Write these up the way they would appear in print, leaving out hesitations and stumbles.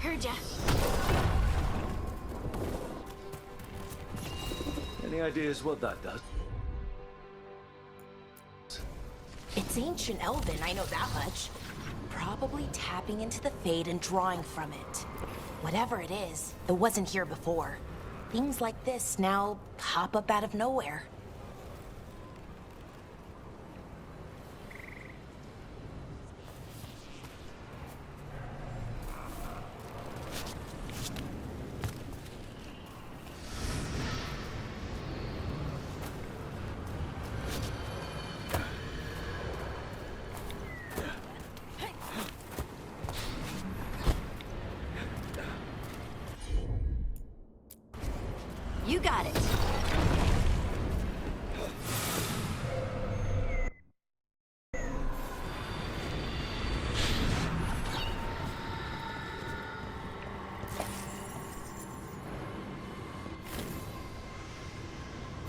Heard ya. Any ideas what that does? It's ancient Elven, I know that much. Probably tapping into the Fade and drawing from it. Whatever it is, it wasn't here before. Things like this now pop up out of nowhere. You got it.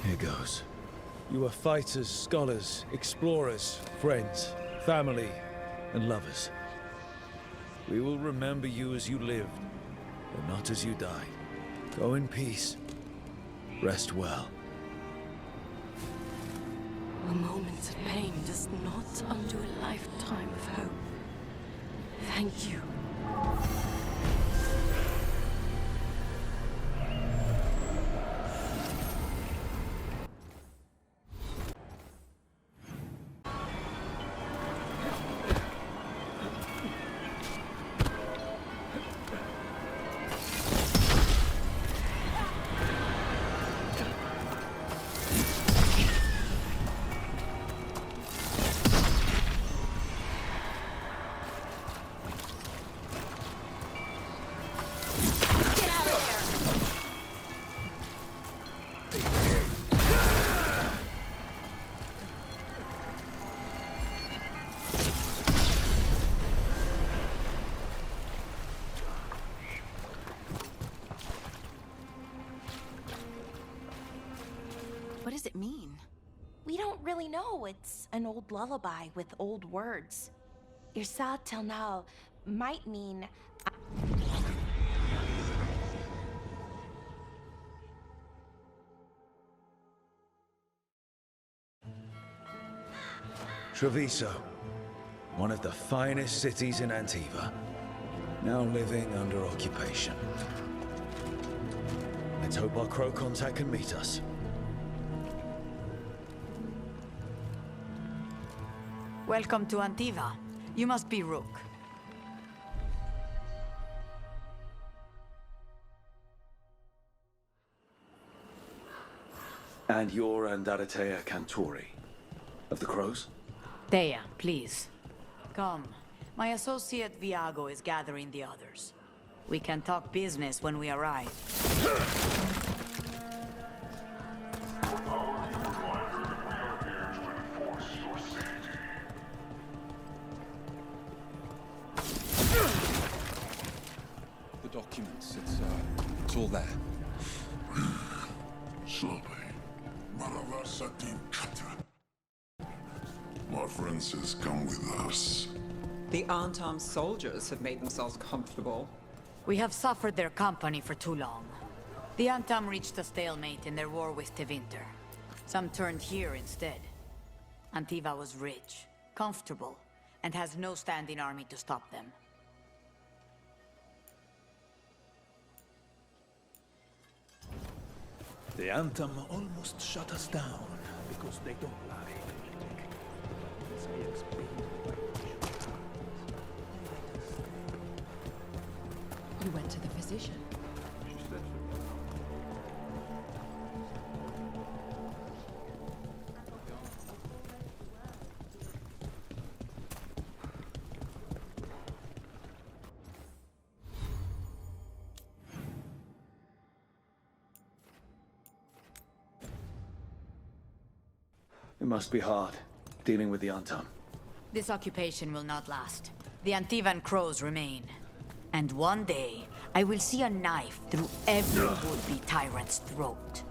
Here goes. You are fighters, scholars, explorers, friends, family, and lovers. We will remember you as you lived, but not as you died. Go in peace. Rest well. A moment of pain does not undo a lifetime of hope. Thank you. What does it mean? We don't really know. It's an old lullaby with old words. Irsa till now might mean... Treviso, one of the finest cities in Antiva, now living under occupation. Let's hope our crow contact can meet us. Welcome to Antiva. You must be Rook. And you're Andaratea Cantori, of the Crows? Thea, please. Come. My associate Viago is gathering the others. We can talk business when we arrive. The documents, it's all there. My friend says come with us. The Antam soldiers have made themselves comfortable. We have suffered their company for too long. The Antam reached a stalemate in their war with Tevinter. Some turned here instead. Antiva was rich, comfortable, and has no standing army to stop them. The Antam almost shut us down because they don't lie. You went to the physician. It must be hard, dealing with the Antam. This occupation will not last. The Antivan crows remain. And one day, I will see a knife through every would-be tyrant's throat.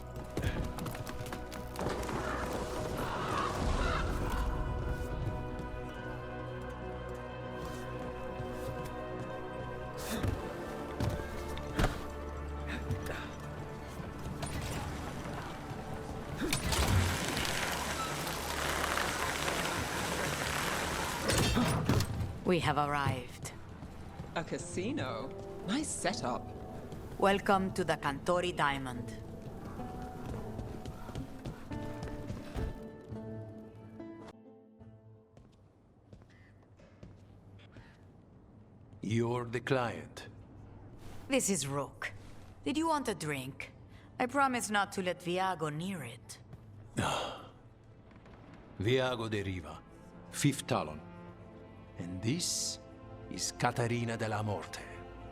We have arrived. A casino? Nice setup. Welcome to the Cantori Diamond. You're the client. This is Rook. Did you want a drink? I promise not to let Viago near it. Viago de Riva, fifth Talon. And this is Caterina de la Morte,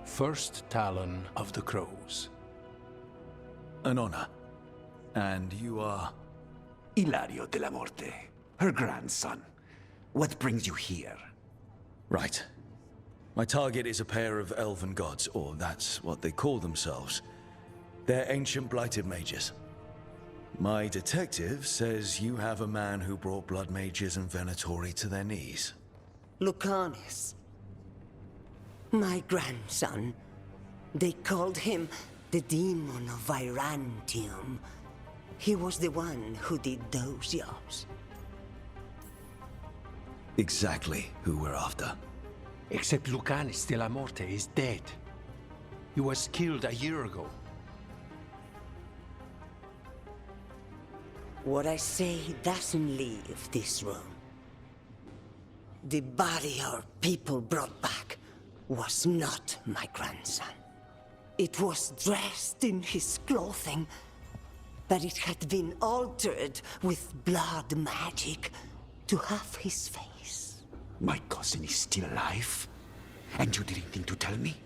first Talon of the Crows. An honor. And you are? Ilario de la Morte, her grandson. What brings you here? Right. My target is a pair of elven gods, or that's what they call themselves. They're ancient blighted mages. My detective says you have a man who brought blood mages and Venatori to their knees. Lucanis. My grandson. They called him the Demon of Virantium. He was the one who did those jobs. Exactly who we're after. Except Lucanis de la Morte is dead. He was killed a year ago. What I say doesn't leave this room. The body our people brought back was not my grandson. It was dressed in his clothing, but it had been altered with blood magic to have his face. My cousin is still alive? And you didn't think to tell me?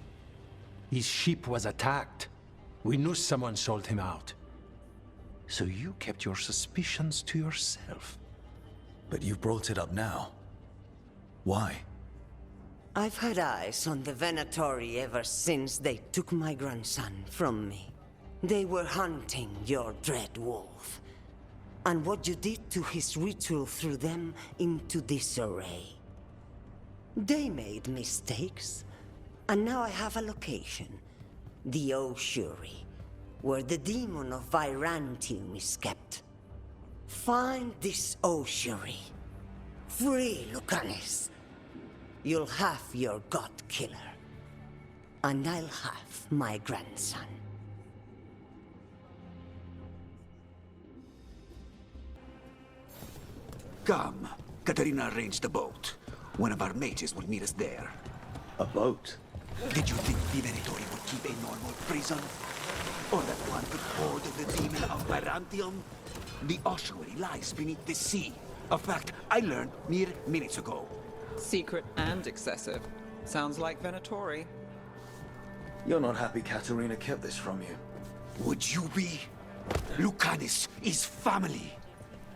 His ship was attacked. We knew someone sold him out. So you kept your suspicions to yourself. But you've brought it up now. Why? I've had eyes on the Venatori ever since they took my grandson from me. They were hunting your dread wolf. And what you did to his ritual threw them into disarray. They made mistakes, and now I have a location. The Ossuary, where the demon of Virantium is kept. Find this Ossuary. Free Lucanis. You'll have your god killer. And I'll have my grandson. Come. Katerina arranged a boat. One of our mages will meet us there. A boat? Did you think the Venatori would keep a normal prison? Or that one could hold the demon of Virantium? The ossuary lies beneath the sea. A fact I learned mere minutes ago. Secret and excessive. Sounds like Venatori. You're not happy Katerina kept this from you. Would you be? Lucanis is family.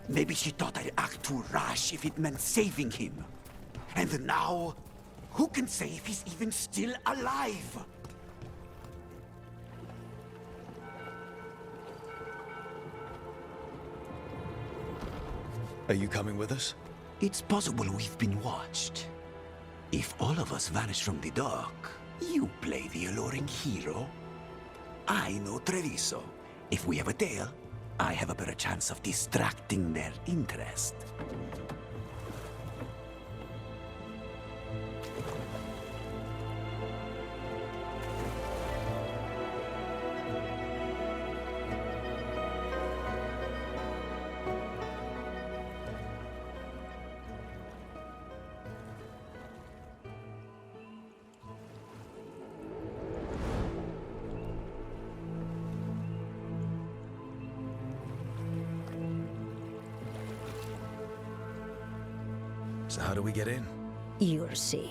Maybe she thought I'd act too rash if it meant saving him. And now, who can say if he's even still alive? Are you coming with us? It's possible we've been watched. If all of us vanish from the dock, you play the alluring hero. I know Treviso. If we have a tail, I have a better chance of distracting their interest. So how do we get in? You'll see.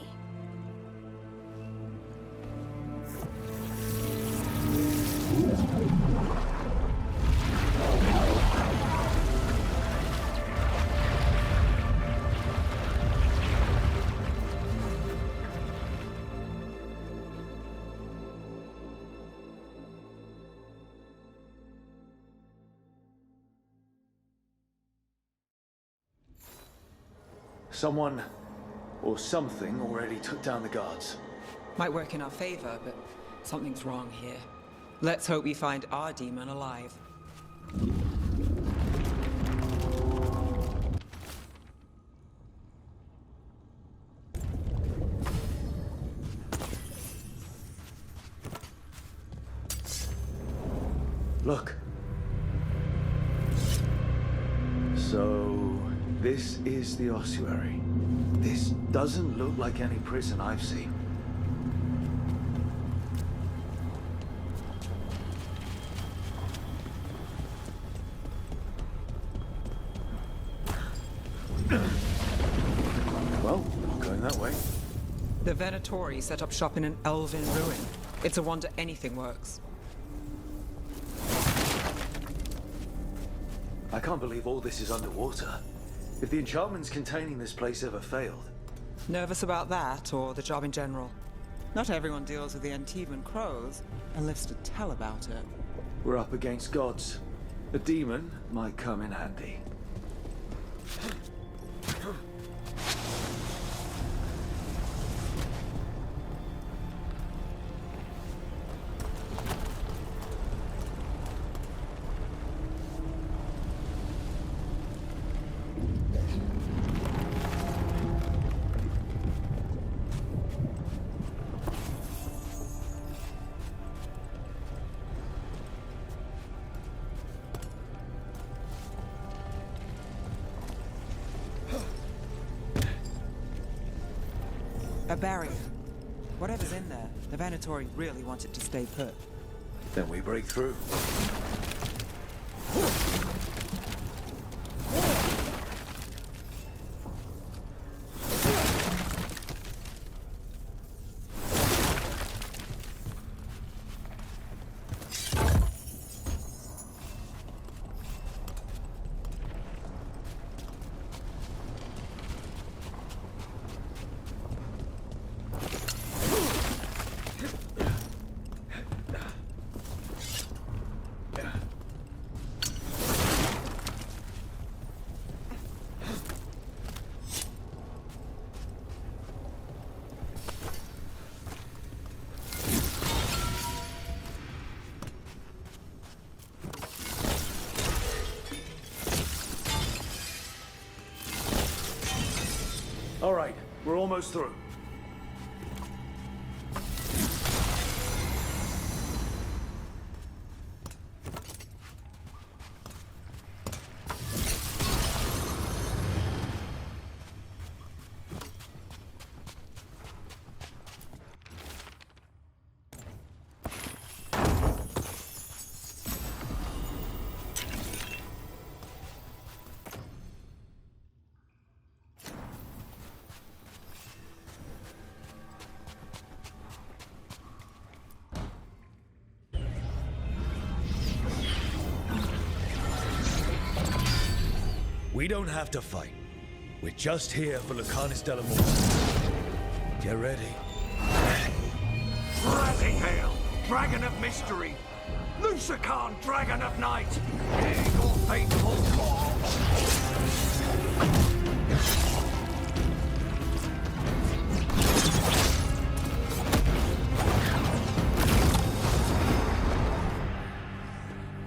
Someone or something already took down the guards. Might work in our favor, but something's wrong here. Let's hope we find our demon alive. Look. So, this is the ossuary. This doesn't look like any prison I've seen. Well, going that way. The Venatori set up shop in an elven ruin. It's a wonder anything works. I can't believe all this is underwater. If the enchantments containing this place ever failed. Nervous about that, or the job in general? Not everyone deals with the Antivan crows and lives to tell about it. We're up against gods. A demon might come in handy. A barrier. Whatever's in there, the Venatori really want it to stay put. Then we break through. All right, we're almost through. We don't have to fight. We're just here for Lucanus de la Morte. Get ready. Rising Hail, Dragon of Mystery! Lucican, Dragon of Night! Your faithful cause!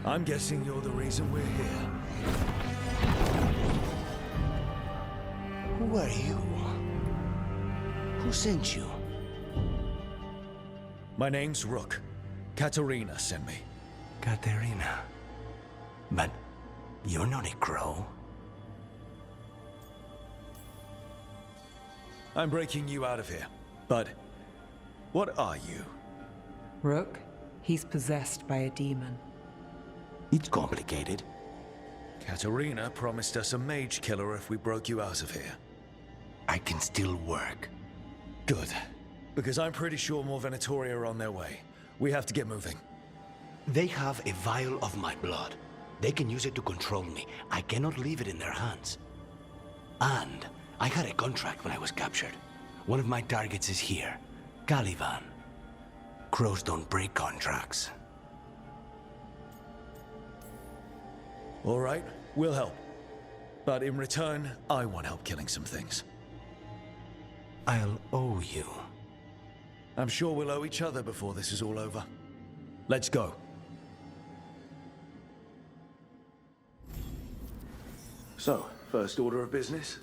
I'm guessing you're the reason we're here. Who are you? Who sent you? My name's Rook. Katerina sent me. Katerina. But you're not a crow. I'm breaking you out of here. But what are you? Rook, he's possessed by a demon. It's complicated. Katerina promised us a mage killer if we broke you out of here. I can still work. Good. Because I'm pretty sure more Venatori are on their way. We have to get moving. They have a vial of my blood. They can use it to control me. I cannot leave it in their hands. And I had a contract when I was captured. One of my targets is here. Caliban. Crows don't break contracts. All right, we'll help. But in return, I want help killing some things. I'll owe you. I'm sure we'll owe each other before this is all over. Let's go. So, first order of business?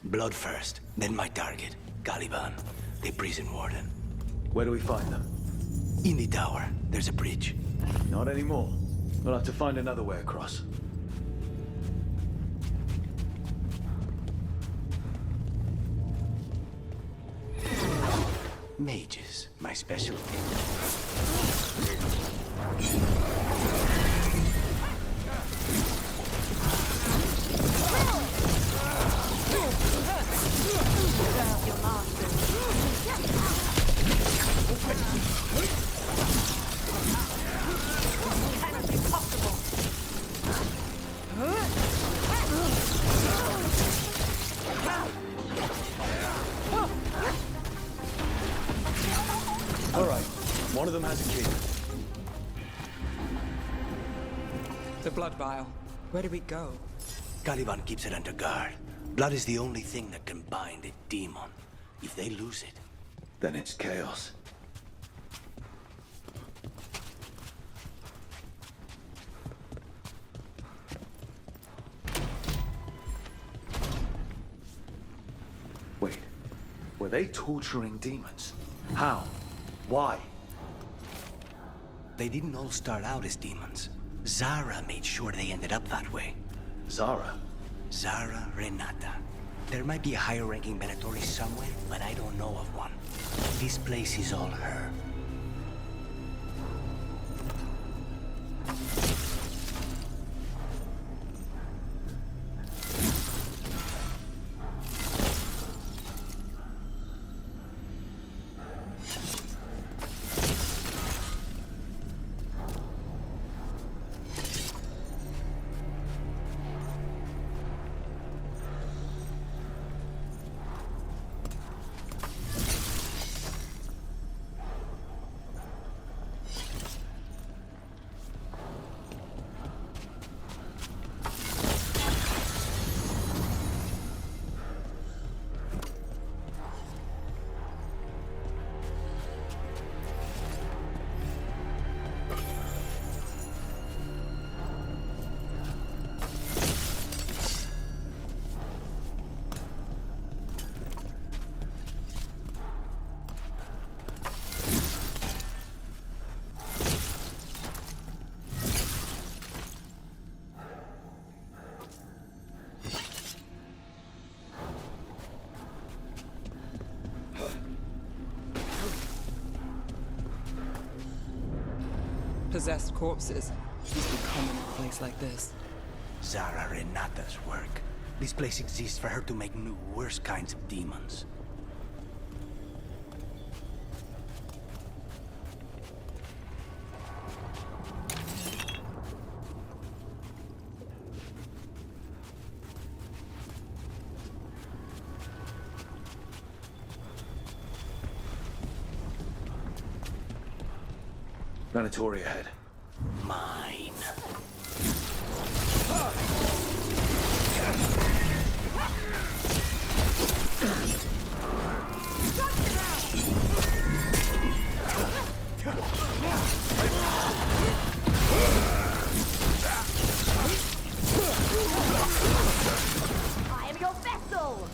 Blood first, then my target. Caliban, the prison warden. Where do we find them? In the tower, there's a bridge. Not anymore. We'll have to find another way across. Mages, my specialty. All right, one of them has a key. The blood vial. Where do we go? Caliban keeps it under guard. Blood is the only thing that can bind a demon. If they lose it, Then it's chaos. Wait, were they torturing demons? How? Why? they didn't all start out as demons. Zara made sure they ended up that way. Zara? Zara Renata. There might be a higher-ranking Venatori somewhere, but I don't know of one. This place is all her. Possessed corpses must be common in a place like this. Zara Renata's work. This place exists for her to make new, worse kinds of demons. Venatori ahead. Mine. I am your vessel!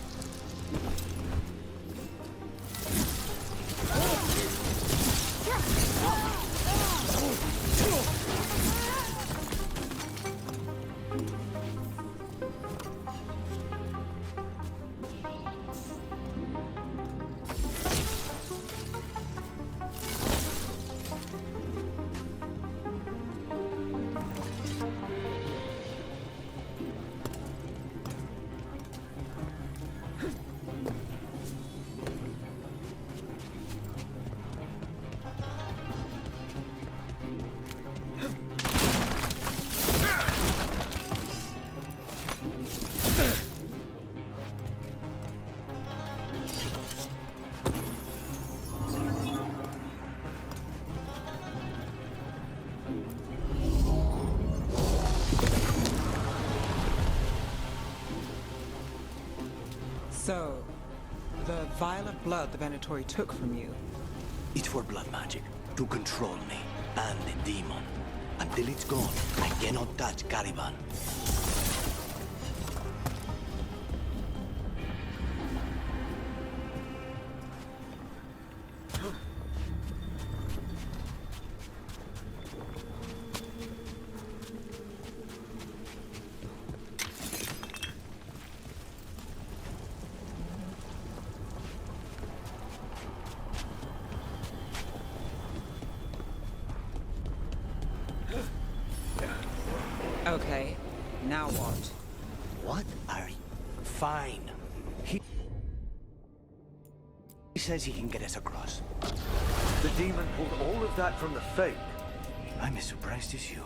So, the vial of blood the Venatori took from you. It's for blood magic, to control me, and the demon. Until it's gone, I cannot touch Caliban. Okay, now what? What are you? Fine. He says he can get us across. The demon pulled all of that from the Fade. I'm as surprised as you.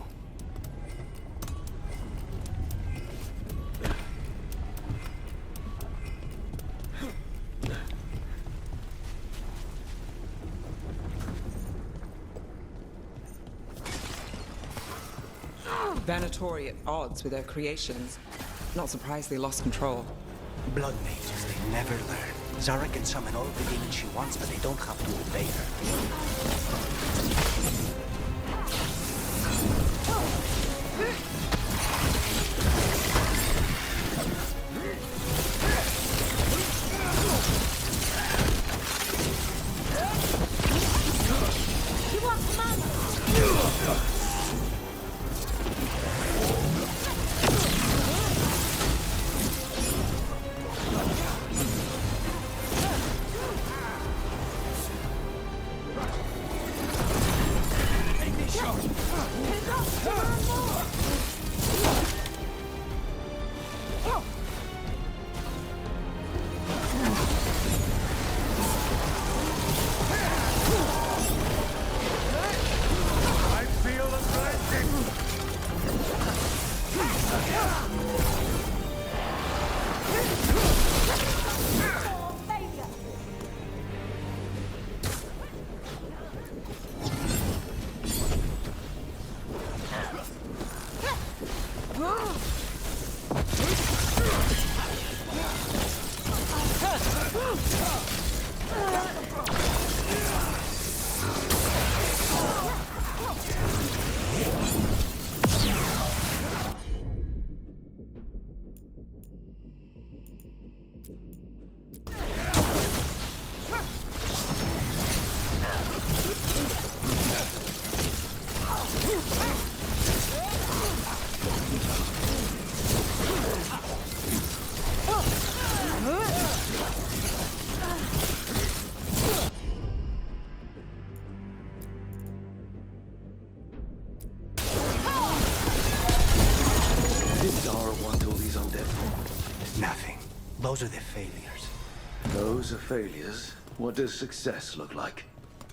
Venatori at odds with their creations. Not surprised they lost control. Blood mages, they never learn. Zara can summon all the demons she wants, but they don't have to obey her. Nothing. Those are the failures. Those are failures? What does success look like?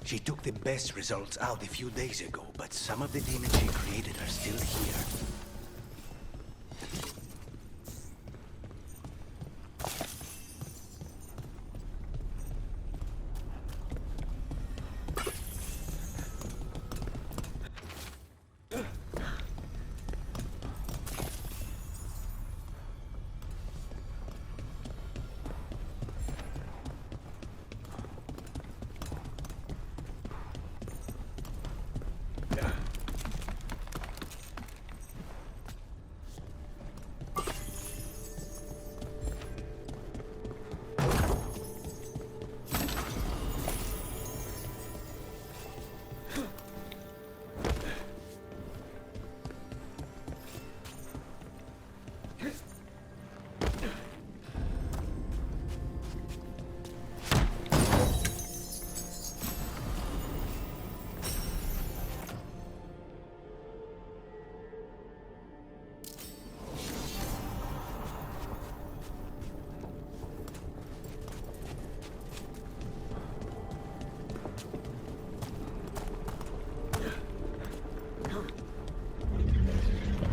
She took the best results out a few days ago, but some of the demons she created are still here.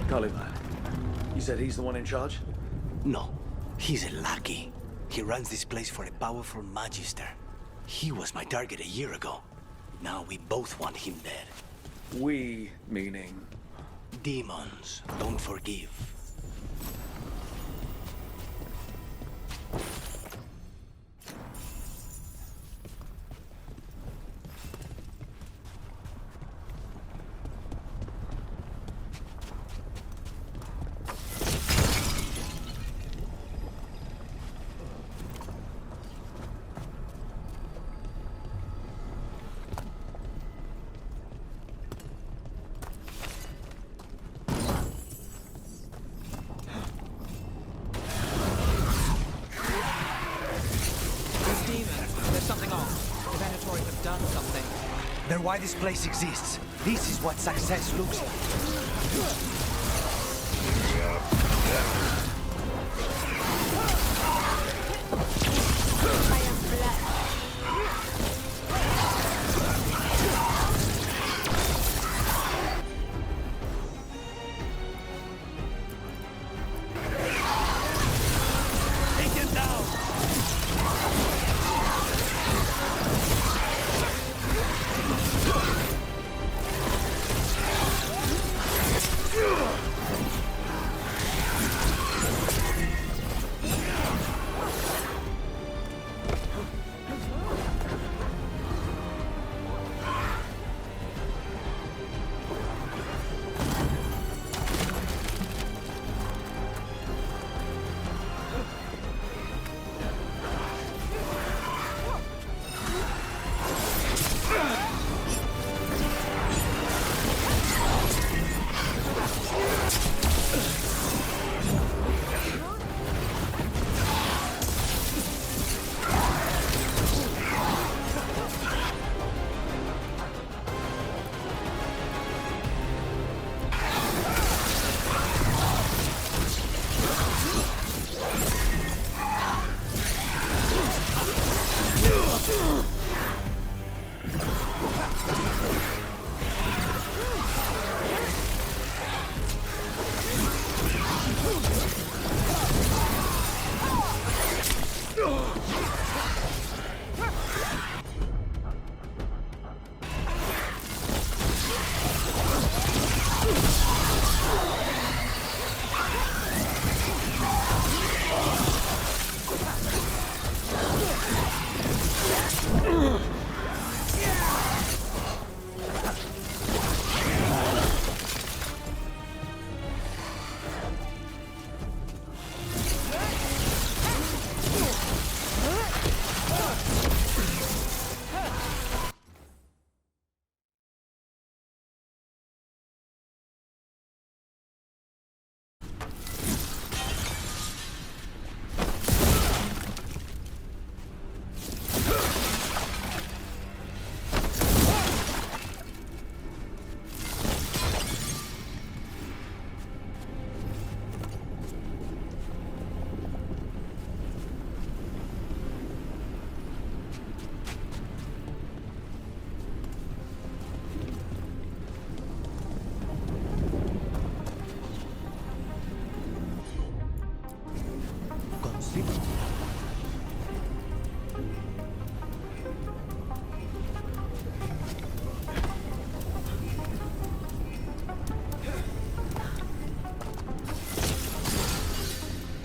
Caliban. You said he's the one in charge? No, he's a lackey. He runs this place for a powerful magister. He was my target a year ago. Now we both want him dead. We, meaning? Demons don't forgive. They're why this place exists. This is what success looks like.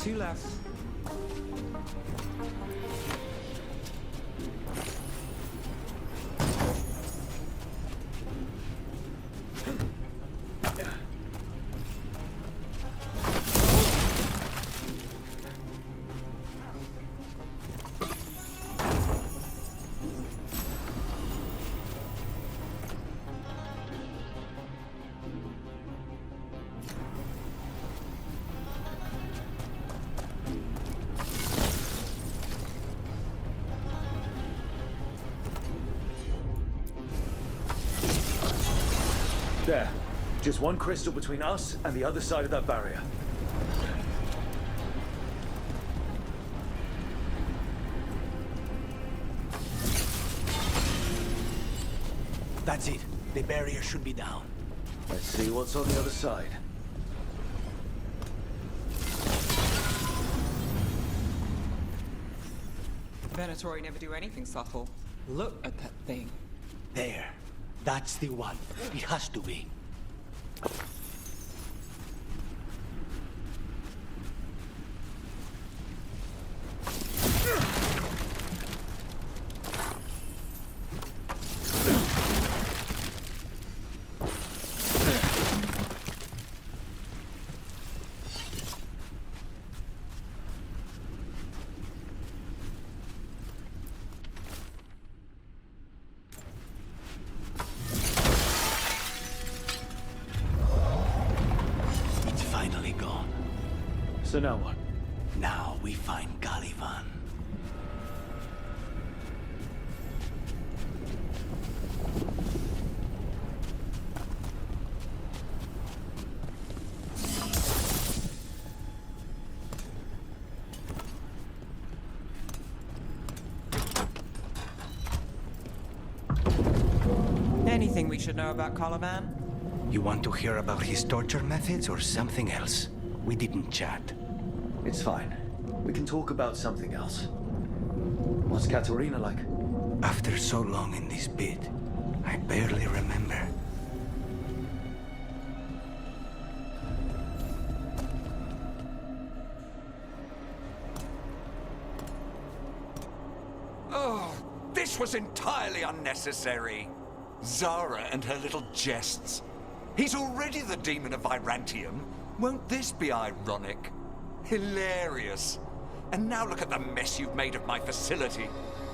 Two left. There. Just one crystal between us and the other side of that barrier. That's it. The barrier should be down. Let's see what's on the other side. Venatori never do anything subtle. Look at that thing. There. That's the one. It has to be. So now what? Now we find Caliban. we should know about Colivan? You want to hear about his torture methods or something else? We didn't chat. It's fine. We can talk about something else. What's Katerina like? After so long in this bit, I barely remember. Oh, this was entirely unnecessary. Zara and her little jests. He's already the demon of Virantium. Won't this be ironic? Hilarious. And now look at the mess you've made of my facility.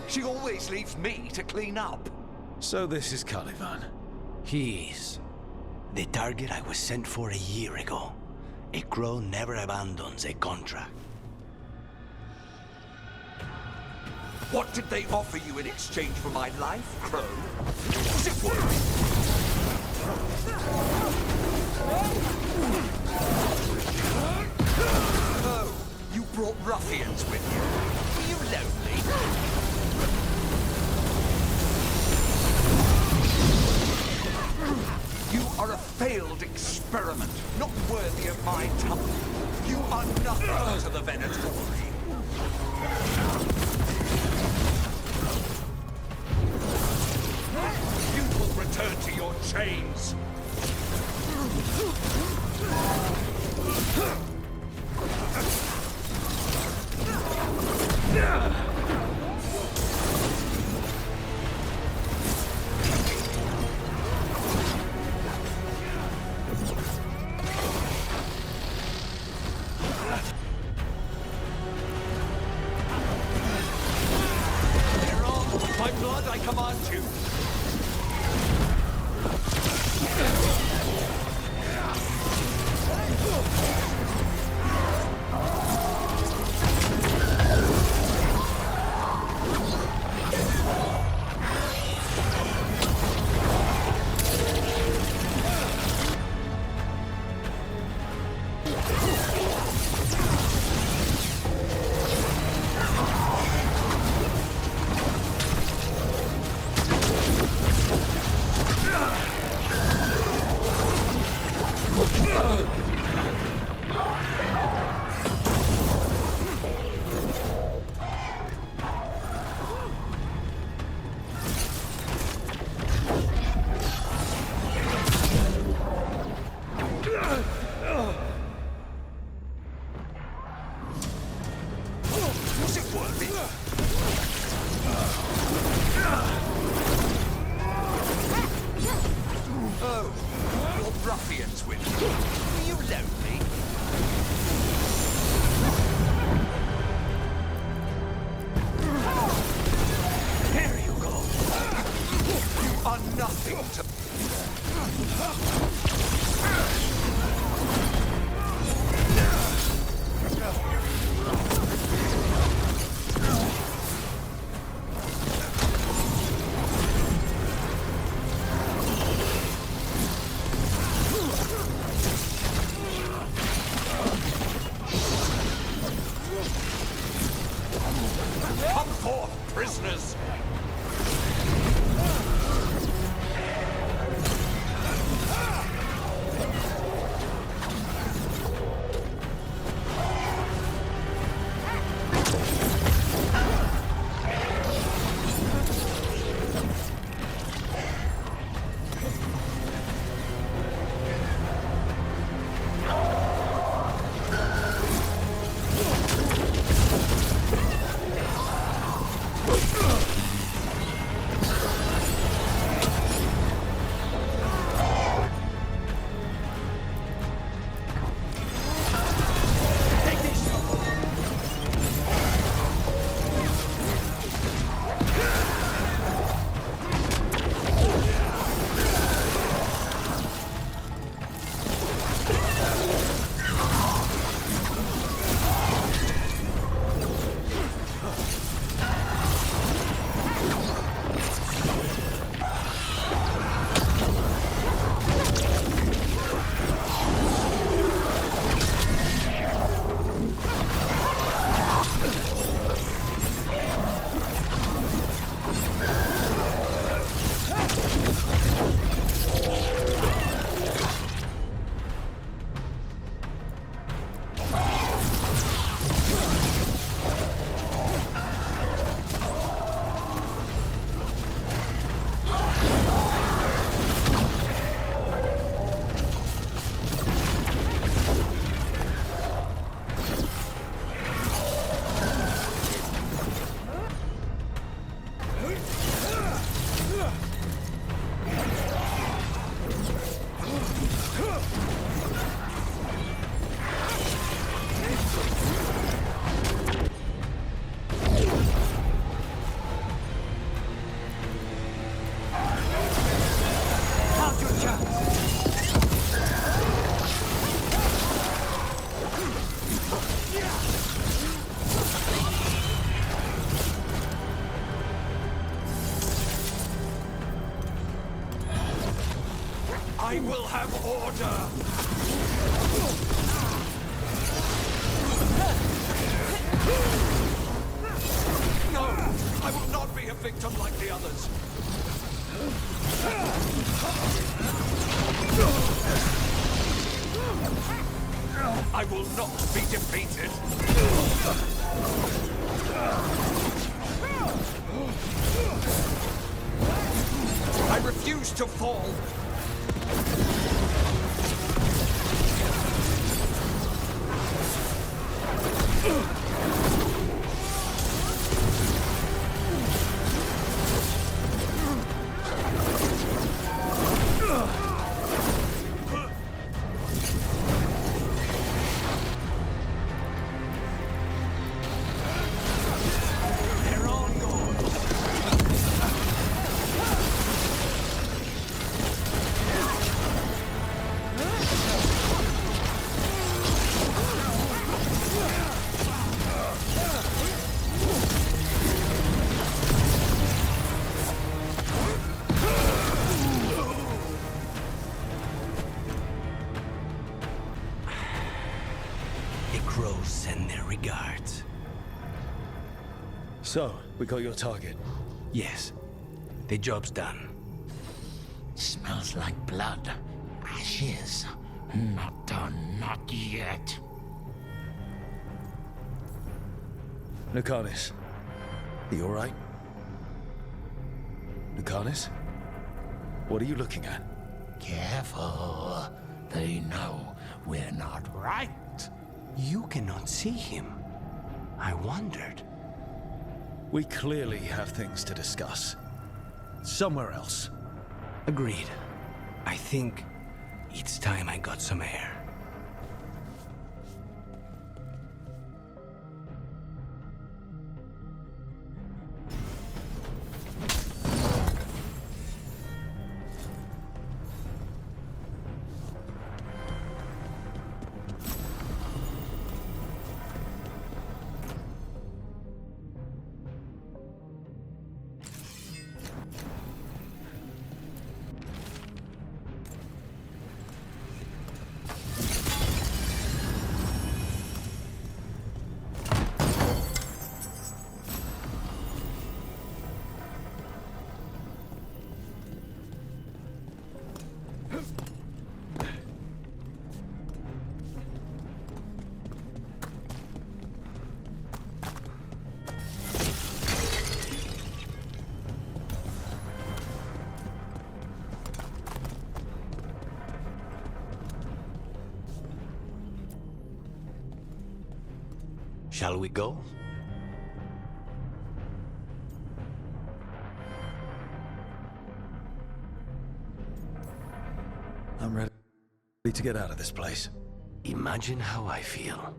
She always leaves me to clean up. So this is Caliban. He is. The target I was sent for a year ago. A crow never abandons a contract. What did they offer you in exchange for my life, Crow? Was it worth Oh, you brought ruffians with you. Were you lonely? You are a failed experiment, not worthy of my time. You are nothing to the Venatori. You will return to your chains. By blood, I command you. Was it worth it? Oh, your ruffians with you. Were you lonely? Here you go. You are nothing to... Come forth, prisoners! I will have order! No! I will not be a victim like the others! I will not be defeated! I refuse to fall! Send their regards. So, we got your target. Yes. The job's done. Smells like blood. Ashes. Not done, not yet. Lucanus, are you alright? Lucanus? What are you looking at? Careful. They know we're not right. You cannot see him. I wondered. We clearly have things to discuss. Somewhere else. Agreed. I think it's time I got some air. Shall we go? I'm ready to get out of this place. Imagine how I feel.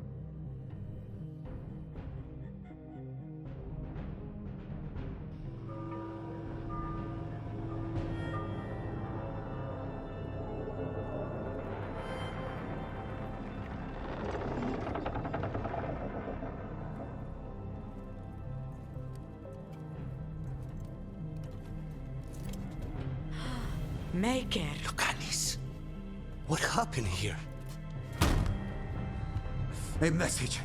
Maker. Lucanus, what happened here? A message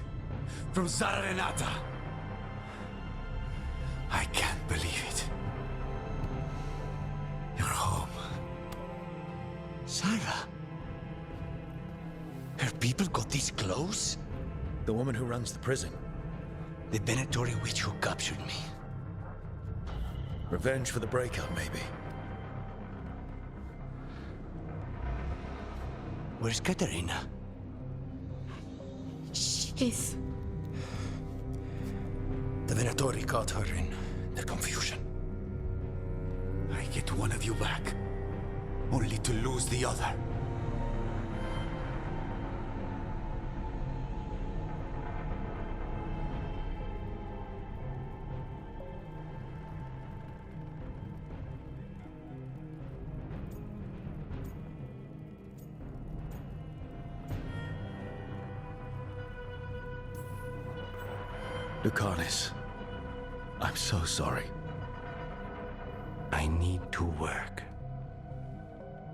from Zara Renata. I can't believe it. You're home. Sarah? Her people got this close? The woman who runs the prison. The Venatori witch who captured me. Revenge for the breakup, maybe. Where's Katerina? She's... The Venatori caught her in their confusion. I get one of you back, only to lose the other. Lucanus, I'm so sorry. I need to work.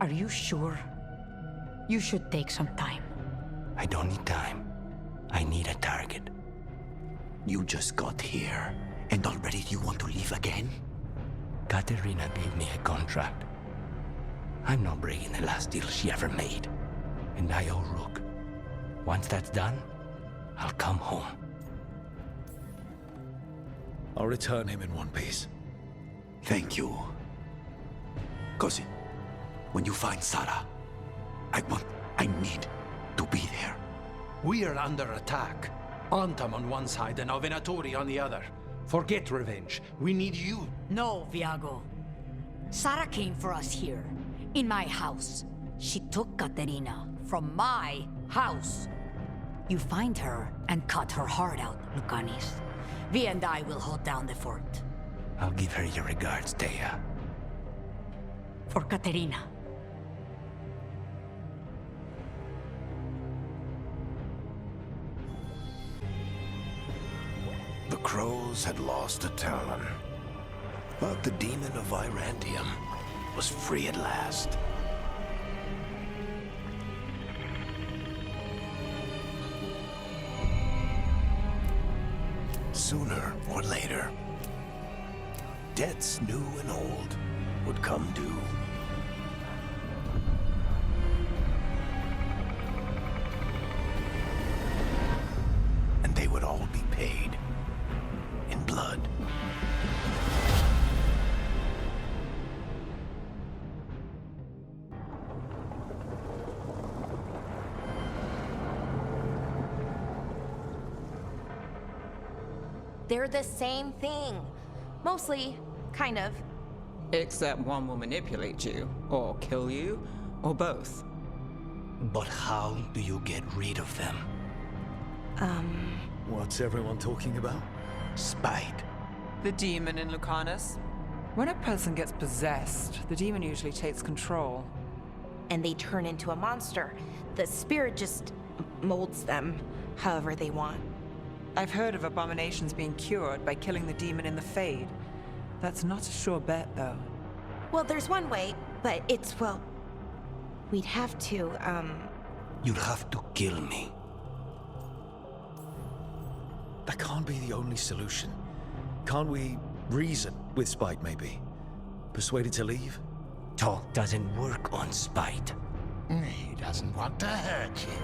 Are you sure? You should take some time. I don't need time. I need a target. You just got here, and already you want to leave again? Katerina gave me a contract. I'm not breaking the last deal she ever made. And I owe Rook. Once that's done, I'll come home. I'll return him in one piece. Thank you. Cousin, when you find Sarah, I need to be there. We are under attack. Antam on one side and our Venatori on the other. Forget revenge. We need you. No, Viago. Sarah came for us here, in my house. She took Katerina from my house. You find her and cut her heart out, Lucanis. Vi and I will hold down the fort. I'll give her your regards, Thea. For Katerina. The Crows had lost a Talon, but the demon of Virantium was free at last. Sooner or later, debts new and old would come due. And they would all be paid in blood. They're the same thing. Mostly, kind of. Except one will manipulate you, or kill you, or both. But how do you get rid of them? What's everyone talking about? Spite. The demon in Lucanus. When a person gets possessed, the demon usually takes control. And they turn into a monster. The spirit just molds them however they want. I've heard of abominations being cured by killing the demon in the Fade. That's not a sure bet, though. Well, there's one way, but it's, well... We'd have to, You'd have to kill me. That can't be the only solution. Can't we reason with Spite, maybe? Persuade it to leave? Talk doesn't work on Spite. He doesn't want to hurt you.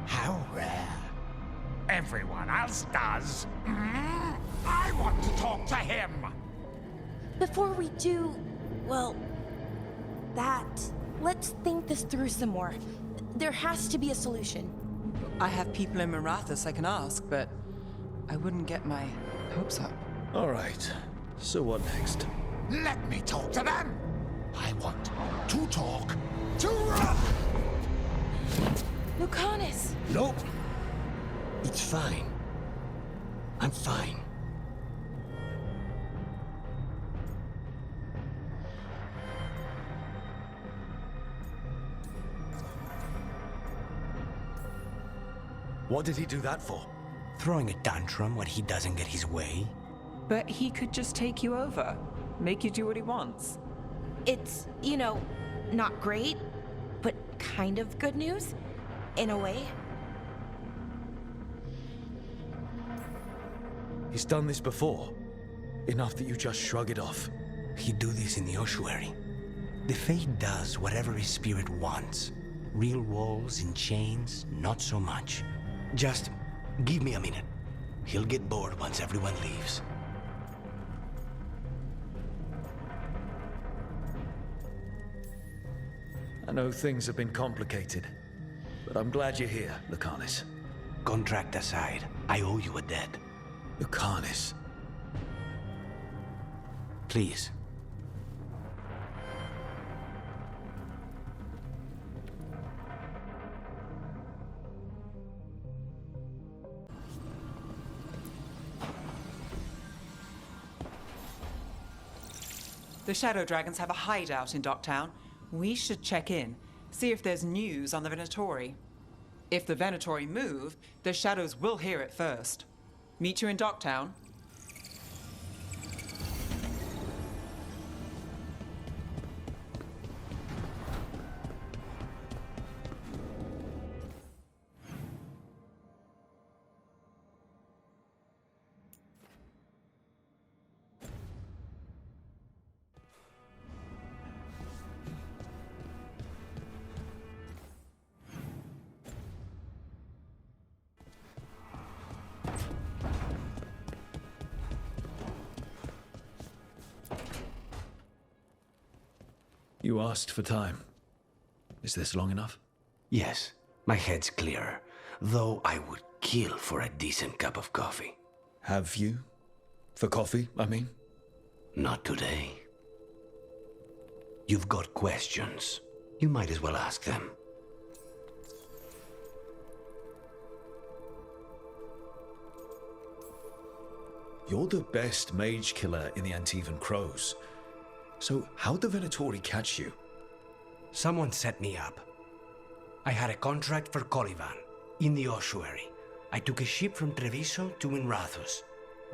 How rare. Everyone else does. I want to talk to him. Before we do, well, that, let's think this through some more. There has to be a solution. I have people in Marathas I can ask, but I wouldn't get my hopes up. All right. So what next? Let me talk to them. I want to talk to Lucanus! Nope. It's fine. I'm fine. What did he do that for? Throwing a tantrum when he doesn't get his way. But he could just take you over. Make you do what he wants. It's, you know, not great, but kind of good news, in a way. He's done this before. Enough that you just shrug it off. He'd do this in the ossuary. The Fate does whatever his spirit wants. Real walls and chains, not so much. Just give me a minute. He'll get bored once everyone leaves. I know things have been complicated, but I'm glad you're here, Lucanus. Contract aside, I owe you a debt. Lucanus. Please. The Shadow Dragons have a hideout in Docktown. We should check in, see if there's news on the Venatori. If the Venatori move, the Shadows will hear it first. Meet you in Docktown. You asked for time. Is this long enough? Yes, my head's clearer, though I would kill for a decent cup of coffee. Have you? For coffee, I mean? Not today. You've got questions. You might as well ask them. You're the best mage killer in the Antivan Crows. So how'd the Venatori catch you? Someone set me up. I had a contract for Colivan, in the ossuary. I took a ship from Treviso to Minrathus.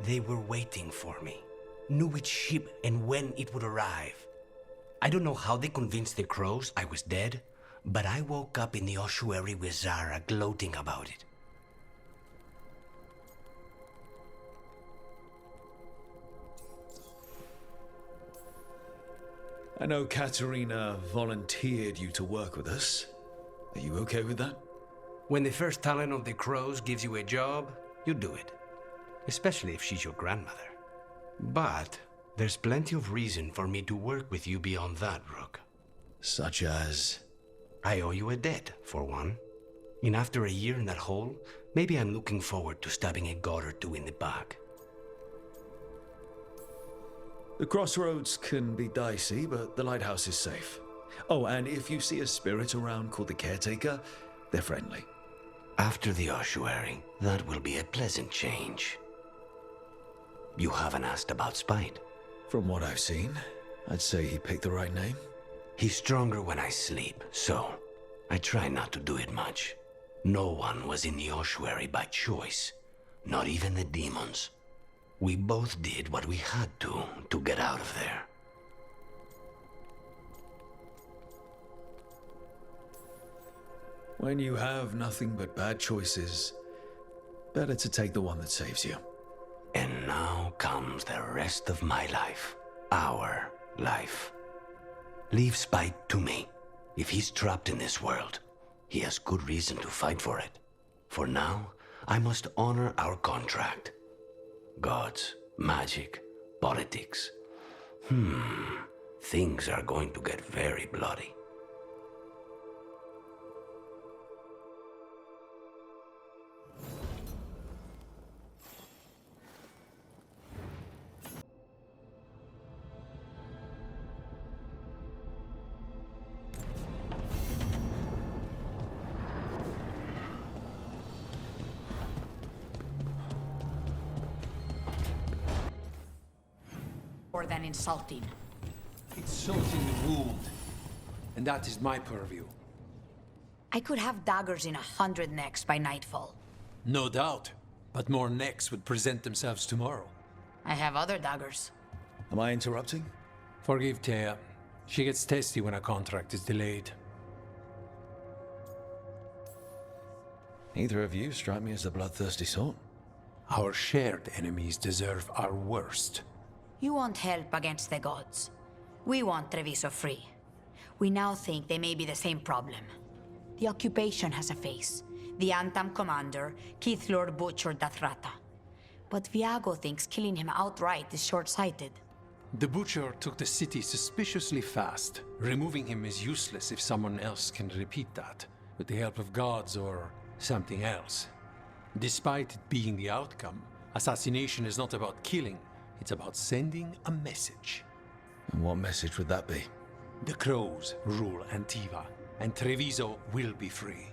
They were waiting for me. Knew which ship and when it would arrive. I don't know how they convinced the Crows I was dead, but I woke up in the ossuary with Zara gloating about it. I know Katerina volunteered you to work with us. Are you okay with that? When the first talent of the Crows gives you a job, you do it. Especially if she's your grandmother. But there's plenty of reason for me to work with you beyond that, Rook. Such as? I owe you a debt, for one. And after a year in that hole, maybe I'm looking forward to stabbing a god or two in the back. The crossroads can be dicey, but the lighthouse is safe. Oh, and if you see a spirit around called the Caretaker, they're friendly. After the ossuary, that will be a pleasant change. You haven't asked about Spite. From what I've seen, I'd say he picked the right name. He's stronger when I sleep, so I try not to do it much. No one was in the ossuary by choice, not even the demons. We both did what we had to get out of there. When you have nothing but bad choices, better to take the one that saves you. And now comes the rest of my life. Our life. Leave Spite to me. If he's trapped in this world, he has good reason to fight for it. For now, I must honor our contract. Gods, magic, politics. Things are going to get very bloody. More than insulting. It's salting the wound. And that is my purview. I could have daggers in 100 necks by nightfall. No doubt. But more necks would present themselves tomorrow. I have other daggers. Am I interrupting? Forgive Thea. She gets testy when a contract is delayed. Neither of you strike me as the bloodthirsty sort. Our shared enemies deserve our worst. You want help against the gods. We want Treviso free. We now think they may be the same problem. The occupation has a face. The Antam commander, Keith Lord Butcher Dathrata. But Viago thinks killing him outright is short-sighted. The Butcher took the city suspiciously fast. Removing him is useless if someone else can repeat that, with the help of gods or something else. Despite it being the outcome, assassination is not about killing. It's about sending a message. And what message would that be? The Crows rule Antiva, and Treviso will be free.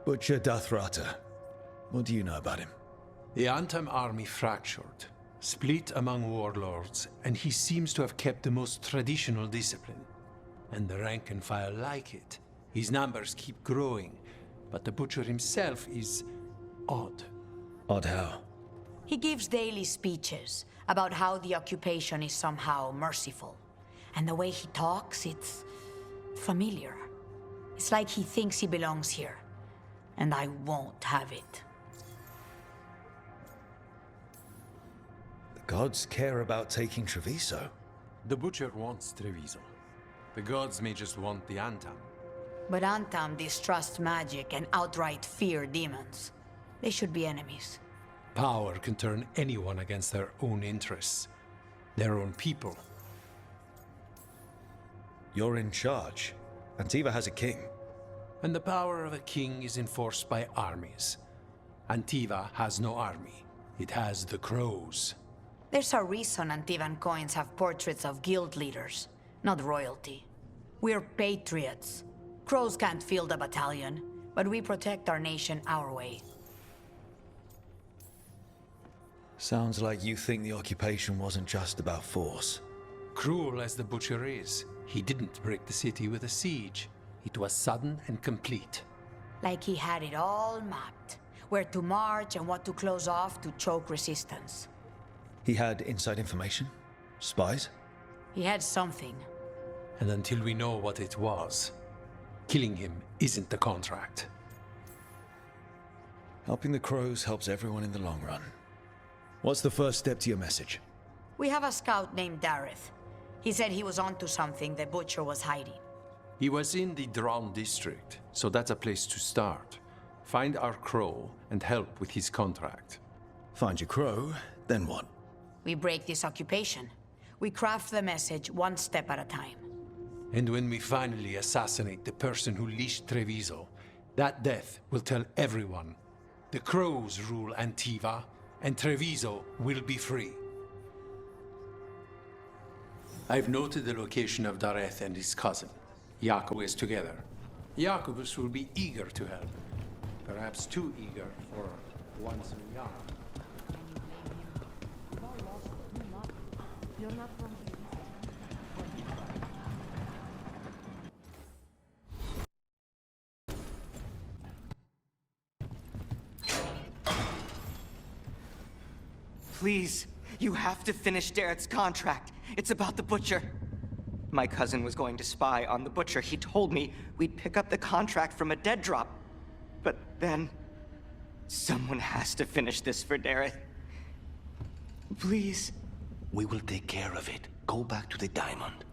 Butcher Dathrata. What do you know about him? The Antam army fractured, split among warlords, and he seems to have kept the most traditional discipline. And the rank and file like it. His numbers keep growing, but the Butcher himself is odd. Odd how? He gives daily speeches about how the occupation is somehow merciful. And the way he talks, it's familiar. It's like he thinks he belongs here. And I won't have it. The gods care about taking Treviso. The Butcher wants Treviso. The gods may just want the Antam. But Antam distrusts magic and outright fear demons. They should be enemies. Power can turn anyone against their own interests, their own people. You're in charge. Antiva has a king. And the power of a king is enforced by armies. Antiva has no army. It has the crows. There's a reason Antivan coins have portraits of guild leaders, not royalty. We're patriots. Crows can't field a battalion, but we protect our nation our way. Sounds like you think the occupation wasn't just about force. Cruel as the Butcher is, he didn't break the city with a siege. It was sudden and complete. Like he had it all mapped. Where to march and what to close off to choke resistance. He had inside information? Spies? He had something. And until we know what it was, killing him isn't the contract. Helping the crows helps everyone in the long run. What's the first step to your message? We have a scout named Dareth. He said he was onto something the Butcher was hiding. He was in the Drown district, so that's a place to start. Find our crow and help with his contract. Find your crow, then what? We break this occupation. We craft the message one step at a time. And when we finally assassinate the person who leashed Treviso, that death will tell everyone. The crows rule Antiva, and Treviso will be free. I've noted the location of Dareth and his cousin. Jacobus together. Jacobus will be eager to help. Perhaps too eager for once we are. Please, you have to finish Dareth's contract. It's about the Butcher. My cousin was going to spy on the Butcher. He told me we'd pick up the contract from a dead drop. But then, someone has to finish this for Dareth. Please. We will take care of it. Go back to the diamond.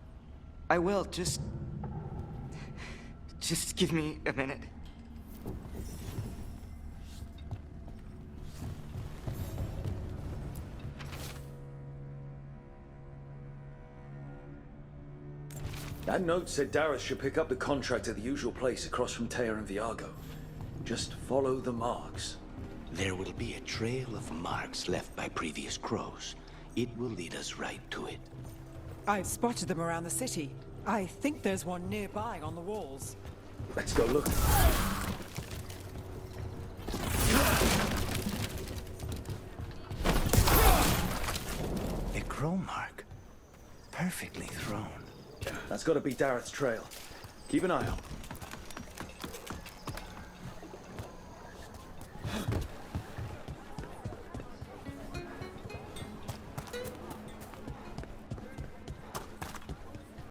I will, just give me a minute. That note said Dareth should pick up the contract at the usual place across from Tear and Viago. Just follow the marks. There will be a trail of marks left by previous crows. It will lead us right to it. I've spotted them around the city. I think there's one nearby on the walls. Let's go look. A crow mark. Perfectly thrown. That's got to be Dareth's trail. Keep an eye out.